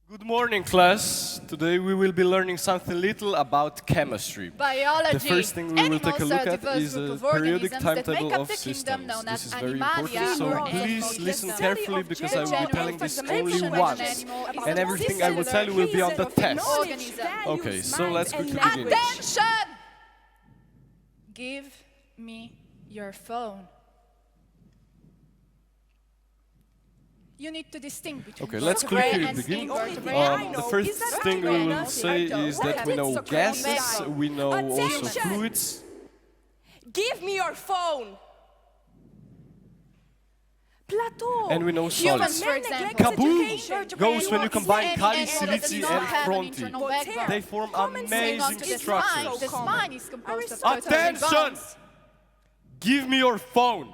Good morning, class. Today we will be learning something little about chemistry. Biology. The first thing we will take a look at is a periodic timetable of systems. This is very important, so please listen carefully because I will be telling this only once. And everything I will tell you will be on the test. Okay, so let's quickly begin. Attention! Give me your phone. You need to distinguish. Okay, let's quickly begin. The first thing we will say is that we know gases, we know also fluids. Give me your phone. Plateau. And we know solids. For example. Kaboom goes when you combine kali, silici and fronti. They form amazing structures. The spine is composed of Attention! Give me your phone.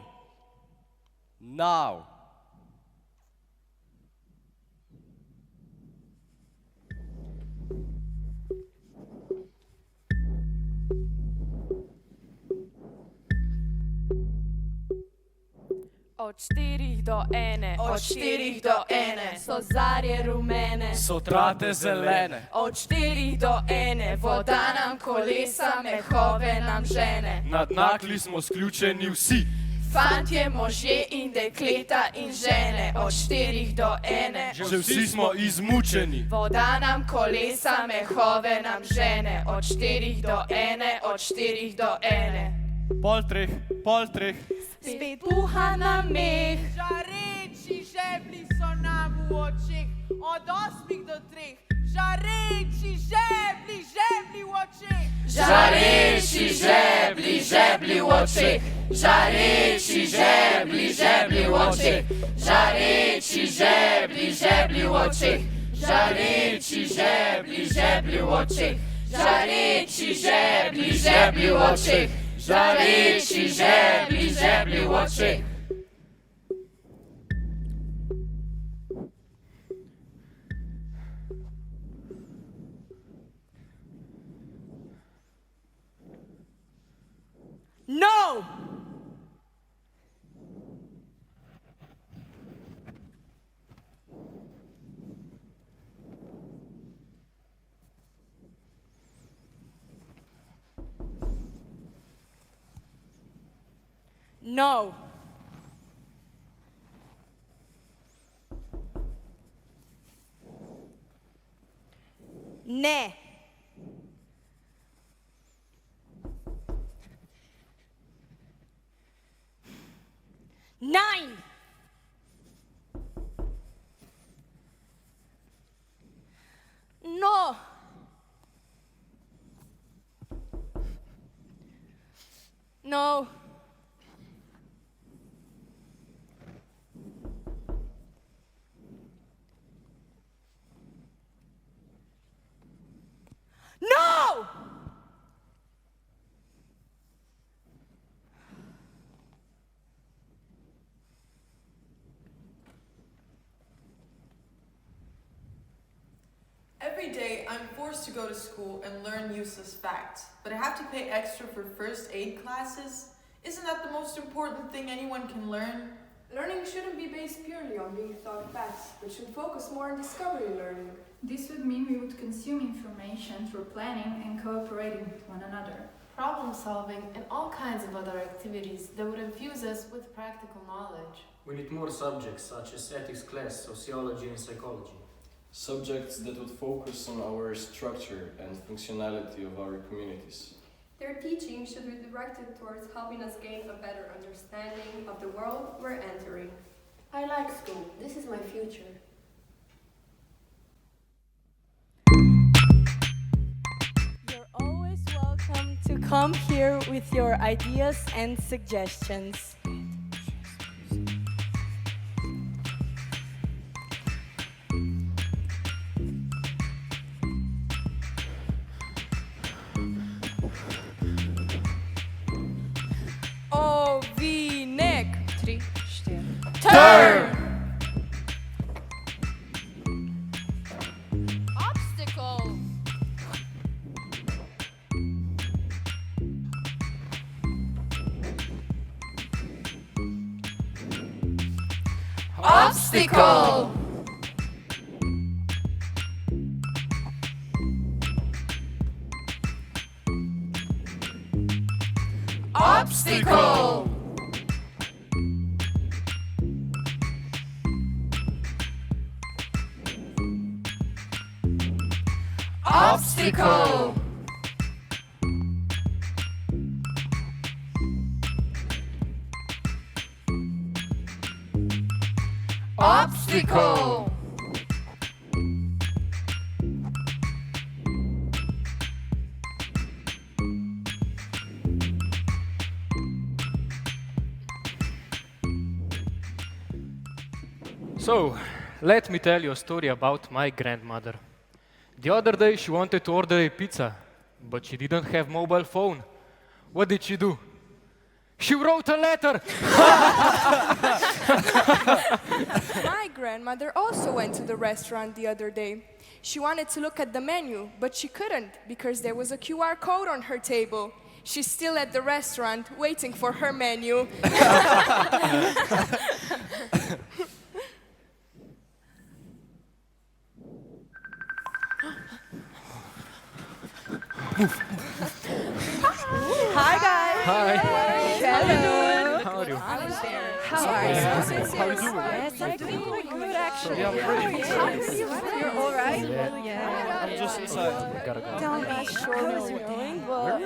Now. Od 4 do 1, od 4 do 1, so zarje rumene, so trate zelene. od 4 do 1, voda nam kolesa, mehove nam žene. Nad nakli smo sključeni vsi. Fantje, možje in dekleta in žene, od 4 do 1, Že vsi smo izmučeni. voda nam kolesa, mehove nam žene, od 4 do 1, od 4 do 1. Pol treh. Spet puha na meh, Žareči žeblji so nam v očeh, od 8 do 3. Žareči žeblji v očeh. žareči žeblji, žeblji v očeh, žareči žeblji, žeblji v očeh, žareči žeblji, žeblji v očeh, žareči žeblji, žeblji v očeh, žareči žeblji, žeblji v očeh, žareči žeblji, žeblji v očeh. No! No! Ne! Nein! No! No! No! Every day, I'm forced to go to school and learn useless facts, but I have to pay extra for first aid classes? Isn't that the most important thing anyone can learn? Learning shouldn't be based purely on being taught facts, but should focus more on discovery learning. This would mean we would consume information through planning and cooperating with one another. Problem solving and all kinds of other activities that would infuse us with practical knowledge. We need more subjects such as ethics class, sociology and psychology. Subjects that would focus on our structure and functionality of our communities. Their teaching should be directed towards helping us gain a better understanding of the world we're entering. I like school. This is my future. You're always welcome to come here with your ideas and suggestions. Ovinek. 3, 4. Turn! Obstacle. Obstacle. Obstacle. Obstacle. Obstacle. So, let me tell you a story about my grandmother. The other day she wanted to order a pizza, but she didn't have mobile phone. What did she do? She wrote a letter! My grandmother also went to the restaurant the other day. She wanted to look at the menu, but she couldn't because there was a QR code on her table. She's still at the restaurant waiting for her menu. Hi guys. Hi. Hello. How are you? How are you? How are you doing? Yes, I'm doing good actually. Yeah, I'm great. You're all right? Yeah. I'm just inside. Gotta go. I'm not sure how you're doing, but I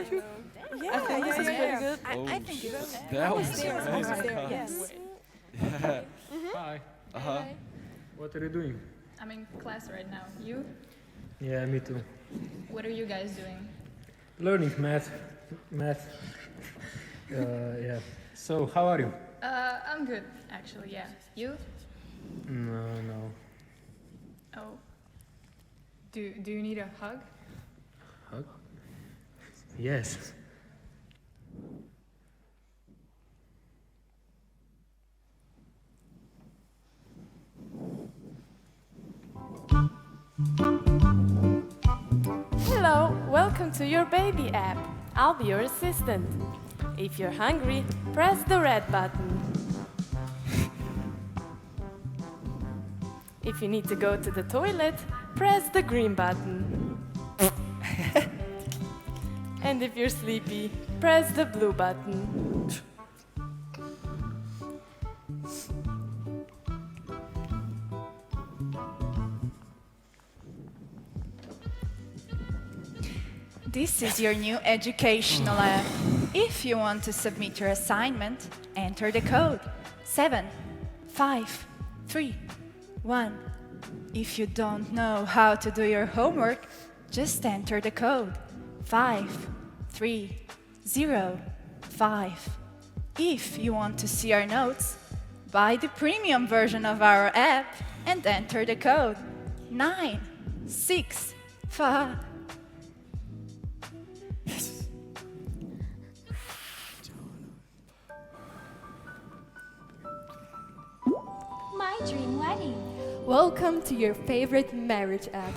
think this is pretty good. I think it's That was amazing. Yes. Yeah. Hi. Uh-huh. What are you doing? I'm in class right now. You? Yeah, me too. What are you guys doing? Learning math. Yeah. So, how are you? I'm good, actually, yeah. You? No. Oh. Do you need a hug? Hug? Yes. Hello, welcome to your baby app. I'll be your assistant. If you're hungry, press the red button. If you need to go to the toilet, press the green button. And if you're sleepy, press the blue button. This is your new educational app. If you want to submit your assignment, enter the code 753 1. If you don't know how to do your homework, just enter the code 5305. If you want to see our notes, buy the premium version of our app and enter the code 965. My dream wedding. Welcome to your favorite marriage app.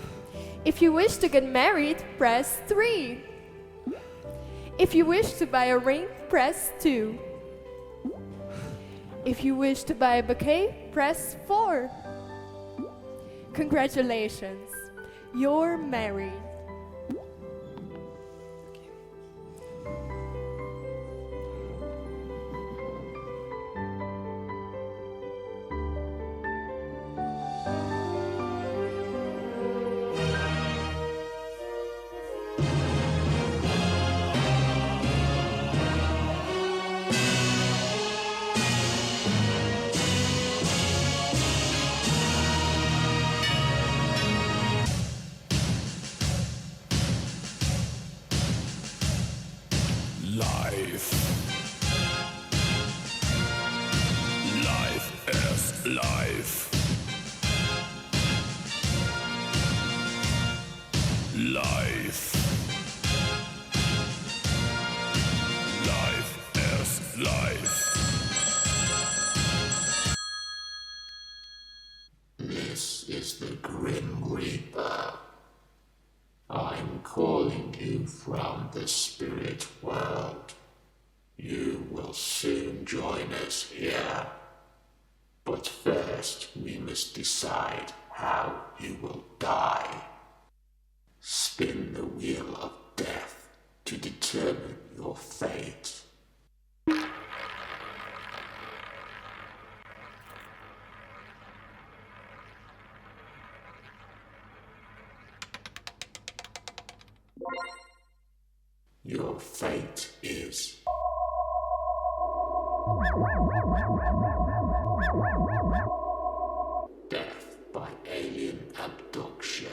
If you wish to get married, press 3. If you wish to buy a ring, press 2. If you wish to buy a bouquet, press 4. Congratulations, you're married. This is the Grim Reaper. I'm calling you from the spirit world. You will soon join us here. But first we must decide how you will die. Spin the wheel of death to determine your fate. Your fate is death by alien abduction.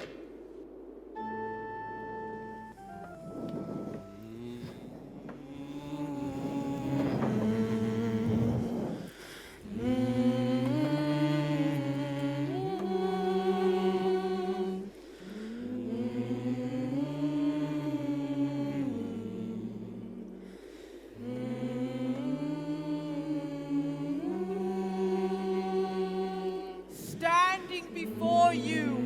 Standing before you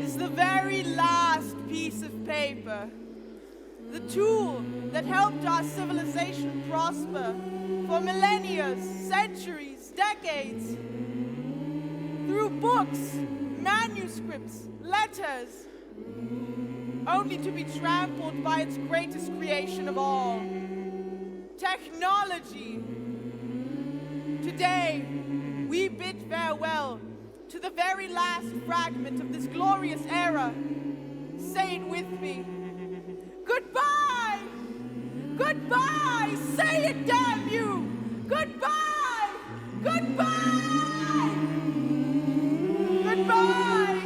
is the very last piece of paper, the tool that helped our civilization prosper for millennia, centuries, decades. Through books, manuscripts, letters, only to be trampled by its greatest creation of all, technology. Today, we bid farewell to the very last fragment of this glorious era. Say it with me. Goodbye! Goodbye! Say it, damn you! Goodbye! Goodbye! Goodbye!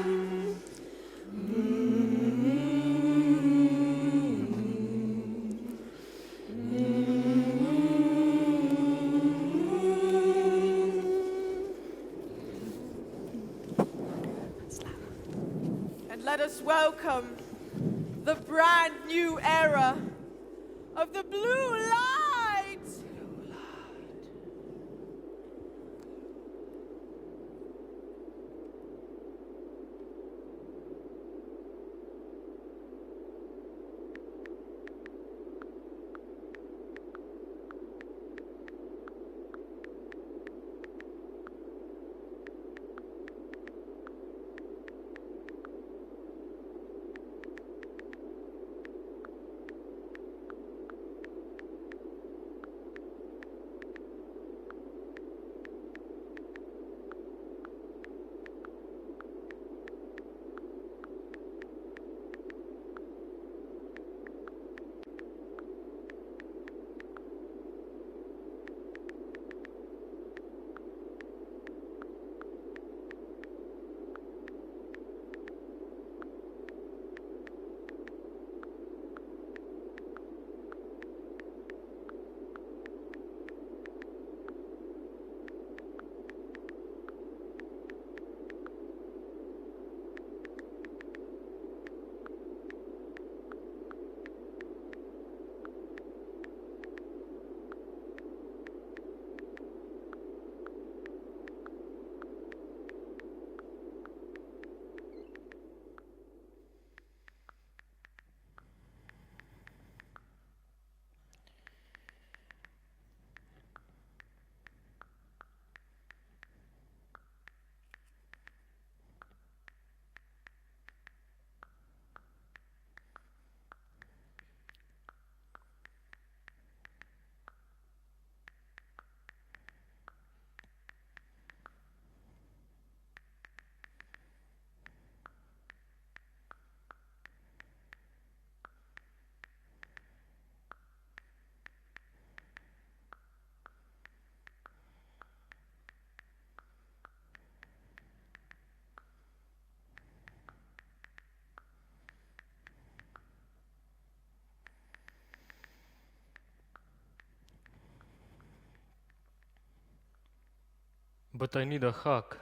And let us welcome the brand new era of the blue light. But I need a hug.